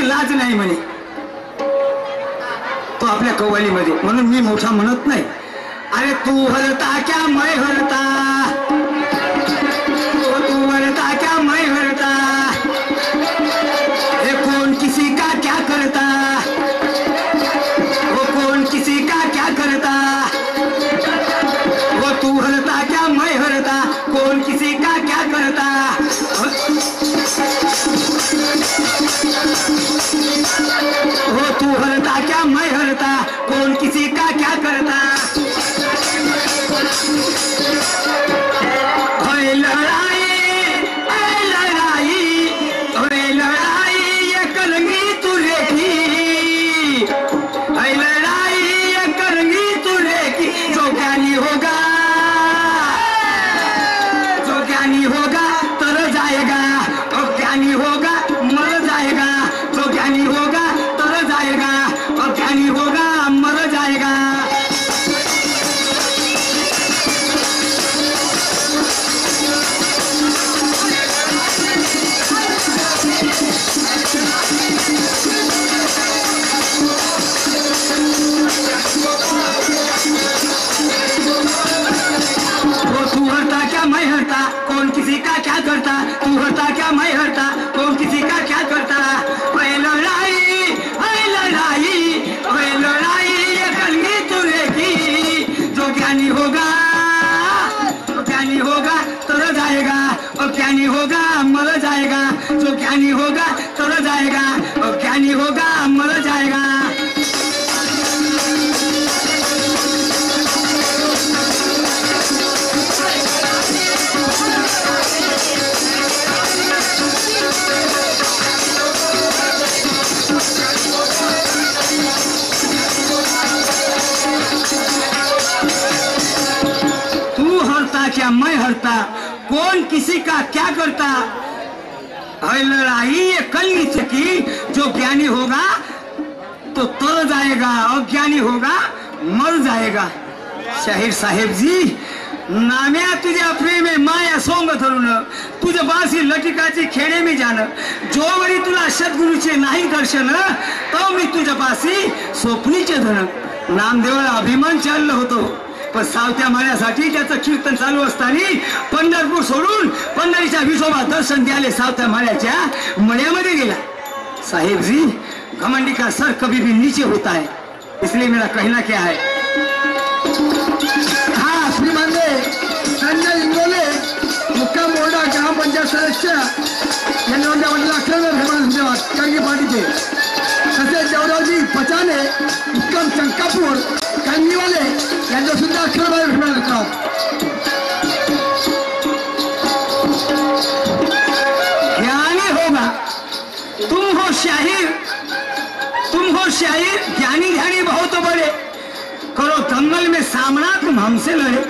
लाज नाही म्हणे तो आपल्या कव्वालीमध्ये, म्हणून मी मोठा म्हणत नाही. अरे तू हरता क्या मैं हरता, तू हरता क्या मैं हरता, ये कौन किसी का क्या करता, वो कौन किसी का क्या करता, वो तू हरता क्या मैं हरता, कौन किसी का क्या करता. वो तू हरता क्या मैं हरता, कौन किसी का क्या करता. होए लड़ाई ये कलंगी तुरे की, होए लड़ाई ये कलंगी तुरे की. जो ज्ञानी होगा तर जाएगा, और ज्ञानी होगा मर जाएगा. जो ज्ञानी होगा तर जाएगा, और ज्ञानी होगा मर जाएगा. वो तू हरता क्या मैं हरता, कौन किसी का क्या करता, तू हरता क्या मैं हरता, कौन किसी का क्या करता. ओए लड़ाई ये कलंगी तुरे की. जो ज्ञानी होगा तर जाएगा, और ज्ञानी होगा मर जाएगा. जो ज्ञानी होगा तर जाएगा, और ज्ञानी होगा मर जाएगा. क्या मैं हरता, कौन किसी का क्या करता. है लड़ाई ये कलंगी की. जो ज्ञानी होगा तो तर जाएगा, और ज्ञानी होगा मर जाएगा. शाहीर साहेब जी, नाम्या तुझ्या प्रेमे माया सोंग धरून, तुझ्या बासी लटिकाची खेडे मी जाण. जोवरी तुला सद्गुरूचे नाही दर्शन, तो मी तुझ्या बासी स्वप्नीचे धन. नामदेवाला अभिमान चाललं होतो, पण सावत्या माळ्यासाठी त्याचं कीर्तन चालू असताना पंढरपूर सोडून पंढरीच्या विठोबा दर्शन द्यायला सावत्या माळ्याच्या मळ्यामध्ये गेला. साहेब जी, घमंडी का सर कभी भी नीचे होता है, इसलिए मेरा कहना क्या है. हा श्रीमान संजय इंगोले, मुक्काम मोर्डा ग्रामपंचायत सदस्य यांनी म्हटलं अकराव्या धन्यवाद कांगी पाटीचे. तसेच देवरावजी पचाने मुक्काम चंकापूर कांगीवाले यांचा सुद्धा अकराव्या धन्यवाद. ज्ञानी होगा तुम हो शाहिर, ज्ञानी ध्यानी बहुत बड़े, करो दंगल में सामना तुम हमसे लड़े.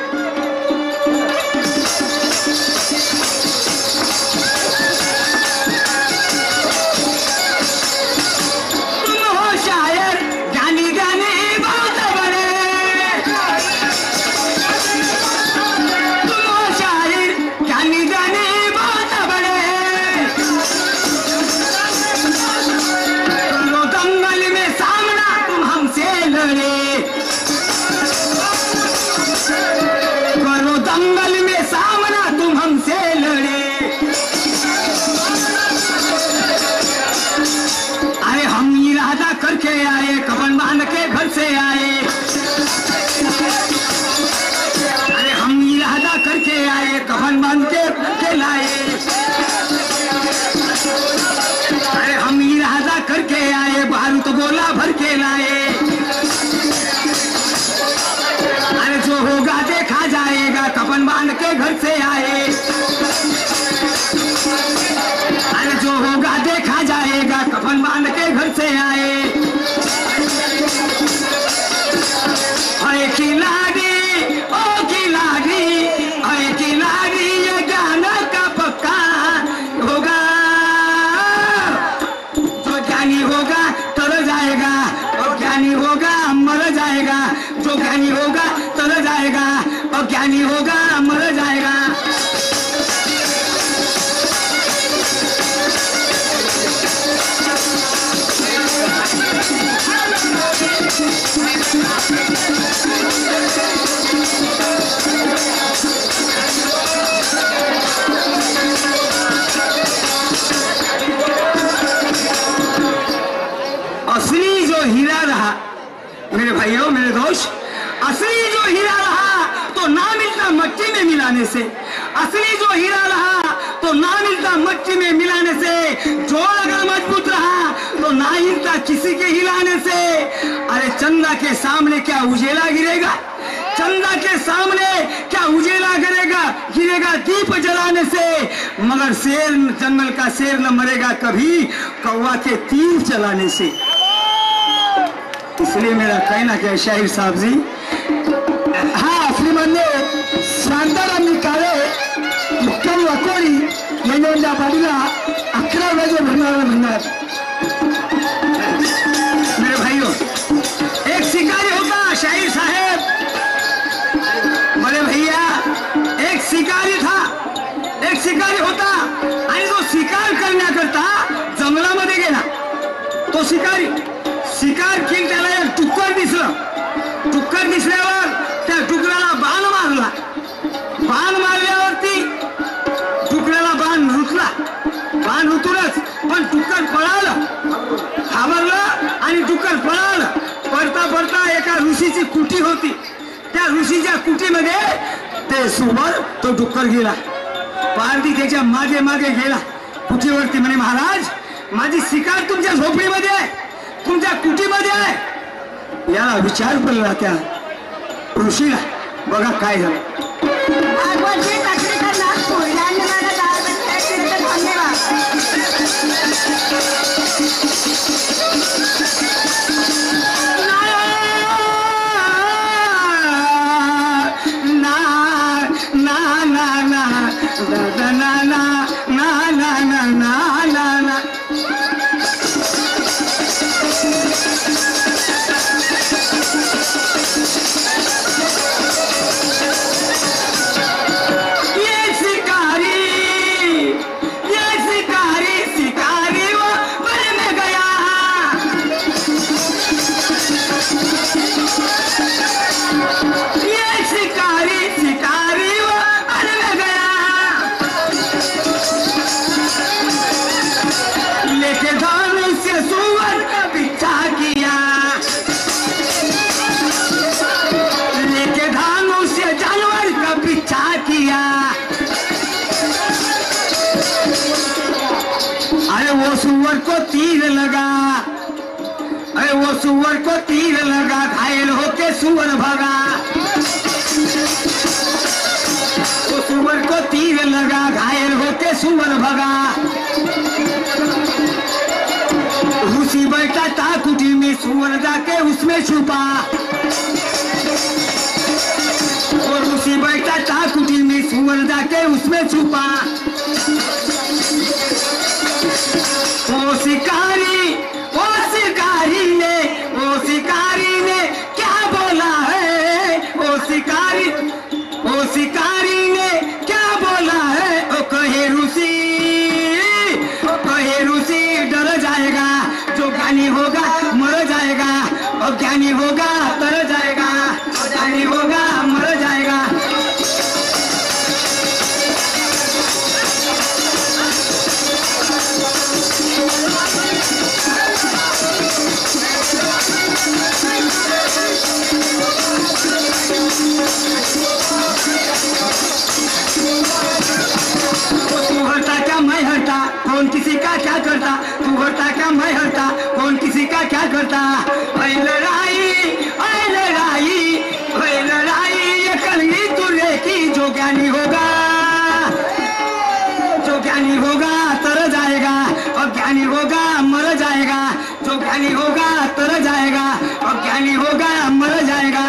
करके आए, कफन बांध के घर से आए. अरे हम इरादा करके आए, कफन बांध के लाए. अरे हम इरादा करके आए, बारूद गोला भर के लाए. अरे जो होगा देखा जाएगा, कफन बांध के घर से आए. अरे जो होगा देखा जाएगा, कफन बांध के घर से आए. ये ज्ञान का पक्का होगा. जो ज्ञानी होगा तर जाएगा, और ज्ञानी होगा मर जाएगा. जो ज्ञानी होगा तर जाएगा, और ज्ञानी होगा मर जाएगा. भाइयों मेरे दोस्त, असली जो हीरा रहा तो ना मिलता मट्टी में मिलाने से, असली जो हीरा रहा तो ना मिलता मट्टी में मिलाने से, जोड़ अगर मजबूत रहा तो ना हिलता किसी के हिलाने से। अरे चंदा के सामने क्या उजेला गिरेगा, चंदा के सामने क्या उजेला गिरेगा दीप जलाने से, मगर शेर जंगल का शेर न मरेगा कभी कौवा के तीर चलाने से। इसलिए मेरा कहना क्या है शाहिर साहब जी, हा श्रीमान्य शांताराम काळे मुक्काम वाकोडी यांच्या पाठीला 11 वेळेचे म्हणणार। मेरे भाइयों, एक शिकारी होता शाहिर साहेब, बड़े भैया एक शिकारी था, एक शिकारी होता आणि तो शिकार करण्याकरता जंगलामध्ये गेला। तो शिकारी शिकार केली, त्याला एक डुक्कर दिसलं, डुक्कर दिसल्यावर त्या डुकराला बाण मारला, बाण मारल्यावरती डुकराला बाण रुतला, बाण रुतूनच पण डुक्कर पळालं, घाबरलं आणि डुक्कर पळालं। पडता पडता एका ऋषीची कुटी होती, त्या ऋषीच्या कुटीमध्ये ते सुवर तो डुक्कर गेला, पारधी त्याच्या मागे मागे गेला कुटीवरती, म्हणे महाराज माझी शिकार तुमच्या झोपडीमध्ये आहे, तुमच्या कुटीमध्ये आहे। याला विचार पडला त्या ऋषीला, बघा काय झालं। वो सुअर को तीर लगा, अरे वो सुअर को तीर लगा, घायल होके सुअर भगा, वो सुअर को तीर लगा, घायल होके सुअर भगा। ऋषि बैठा था कुटी में, सुअर जाके उसमें छुपा, और ऋषि बैठा था कुटी में, सुअर जाके उसमें छुपा। वो शिकारी ने क्या बोला है, वो शिकारी ने क्या बोला है, ओ कहे ऋषि डर जाएगा, जो ज्ञानी होगा मर जाएगा, और ज्ञानी होगा तर जाएगा, ज्ञानी होगा मर जाएगा। कौन किसी का क्या करता, तू हरता क्या मैं हरता, कौन किसी का क्या करता। ऐ लड़ाई ये कलगी तुरे की, जो ज्ञानी होगा तर जाएगा, और ज्ञानी होगा मर जाएगा, जो ज्ञानी होगा तर जाएगा, और ज्ञानी होगा मर जाएगा।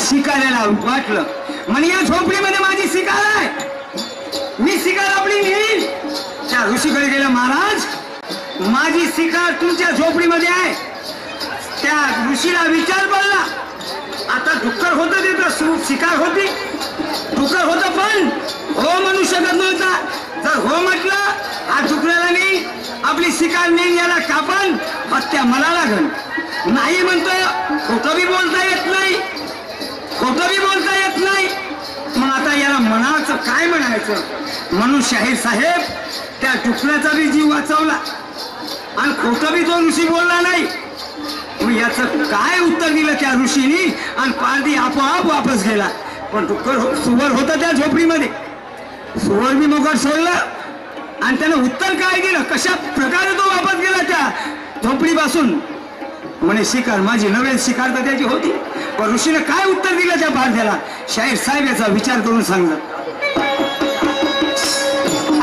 शिकाऱ्याला वाटलं म्हणे या झोपडीमध्ये माझी शिकार आहे, मी शिकार आपली नेईल। त्या ऋषीकडे गेला, महाराज माझी शिकार तुमच्या झोपडीमध्ये आहे। त्या ऋषीला विचार पडला, आता डुक्कर होतं ते तर शिकार होती, डुक्कर होतं पण हो म्हणू शकत नव्हता. जर हो म्हटलं हा डुकराला नाही आपली शिकार नाही, याला कापण हत्या मला लागल. नाही म्हणतो खोटं बी बोलता येत नाही, खोटं बी बोलता येत नाही. मग आता याला म्हणायचं काय म्हणायचं, म्हणून शाहीर साहेब त्या डुकराचा बी जीव वाचवला आणि खोटं बी तो ऋषी बोलला नाही. मग याचं काय उत्तर दिलं त्या ऋषीनी आणि पारधी आपोआप वापस गेला. पण डुक्कर सुवर होता त्या झोपडीमध्ये, सुवर बी मोकार सोडलं आणि त्यानं उत्तर काय दिलं, कशा प्रकारे तो वापस गेला त्या झोपडीपासून. म्हणे शिकार माझी नव्हे, शिकार तर त्याची होती. पण ऋषीने काय उत्तर दिलं त्या पारध्याला, शाहीर साहेब याचा विचार करून सांगतात.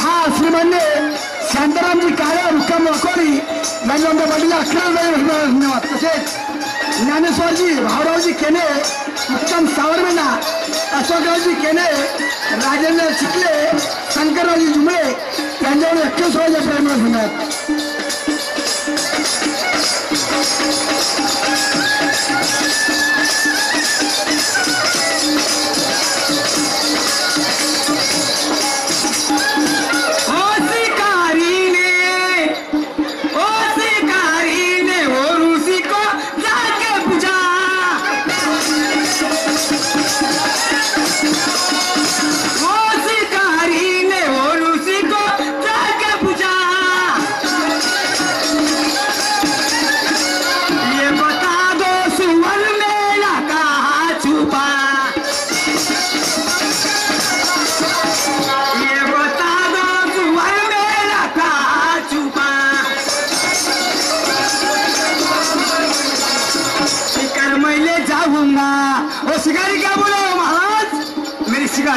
हा श्रीमान्य शांतारामजी काळे मुक्काम वाकोरी यांनी आमच्या पाठीला 11 धन्यवाद. तसेच ज्ञानेश्वरजी भाऊरावजी केने मुक्काम सावरमेंढा, अशोकरावजी केने, राजेंद्र चिखले, शंकररावजी जुमळे यांच्यावर 21 प्रेम धन्यवाद.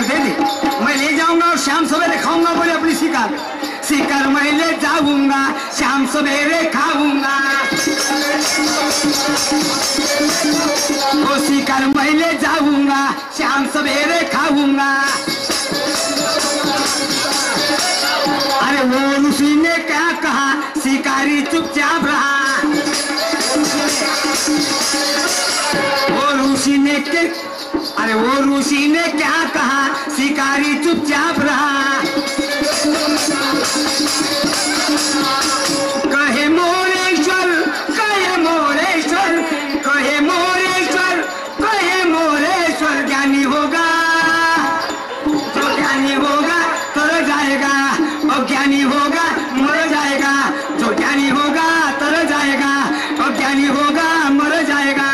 दे दे, मैं ले जाऊंगा और शाम सवेरे खाऊंगा. बोले अपनी शिकार, शिकार मैं ले जाऊंगा शाम सवेरे खाऊंगा. वो शिकार मैं ले जाऊंगा शाम सवेरे खाऊंगा. अरे वो ऋषि ने क्या कहा, शिकारी चुपचाप रहा. वो ऋषि ने के अरे वो ऋषि ने क्या कहा, शिकारी चुपचाप रहा. कहे मोरेश्वर, कहे मोरेश्वर, कहे मोरेश्वर, कहे मोरेश्वर ज्ञानी होगा, जो ज्ञानी होगा तर जाएगा, और ज्ञानी होगा मर जाएगा. जो ज्ञानी होगा तर जाएगा, और ज्ञानी होगा मर जाएगा.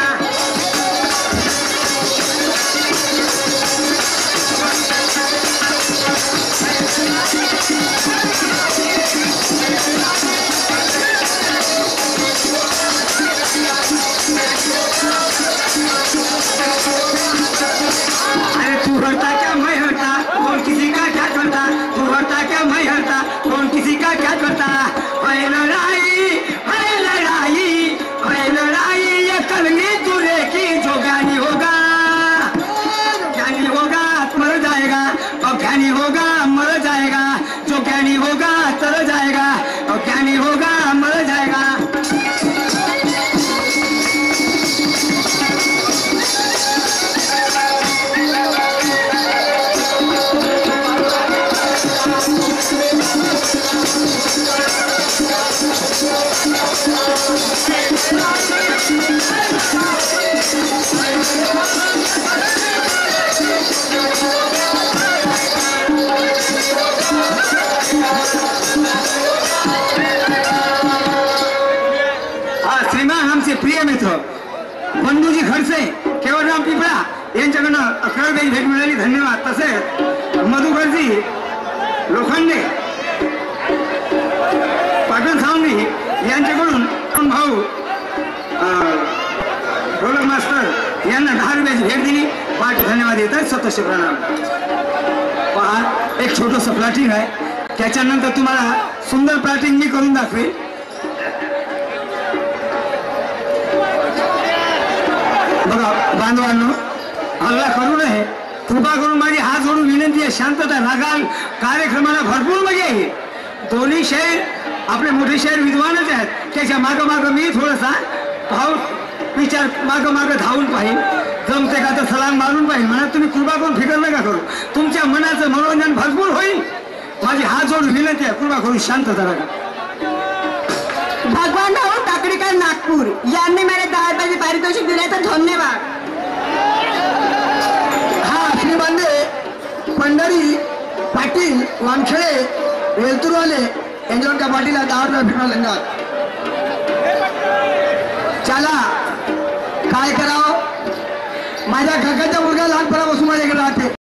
प्रिय मित्र बंधूजी खडसे, केवळराम पिपळा यांच्याकडनं 11 भेट मिळाली, धन्यवाद. तसेच मधुकरजी लोखंडे, पाटण सावंगी यांच्याकडून भाऊ ढोलक मास्टर यांना 10 रुपयाची भेट दिली. पाठ धन्यवाद येतात, सतोष प्रणाम. पहा एक छोटंसं प्लॅटिंग आहे, त्याच्यानंतर तुम्हाला सुंदर प्लॅटिंग मी करून दाखवेल. बघा बांधवांनो, हल्ला करू नये, कृपा करून माझी हात जोडून विनंती आहे, शांतता राखाल. कार्यक्रमाला भरपूर मजा येईल. दोन्ही शाहीर आपले मोठे शाहीर विद्वानच आहेत, त्याच्या मागं मी थोडासा भाव विचार मागं धावून पाहिजे. जमते का तर सलाम मारून पाहिजे म्हणा. तुम्ही कृपा करून फिकर नका करू. तुमच्या मनाचं मनोरंजन भरपूर होईल. माझी हात जोडून विनंती आहे, कृपा करून शांत जरा. भगवान भाऊ टाकडेकर नागपूर यांनी मला 10 रुपयाचे पारितोषिक दिले तर धन्यवाद. हा श्रीमान्य पंढरी पाटील वानखेडे वेलतूरवाले यांच्यावर त्या पाटीला 10 रुपये फिरवा लंगात. चला काय करावं, माझ्या काकाचा मुलगा लहानपणापासून माझ्याकडे राहते.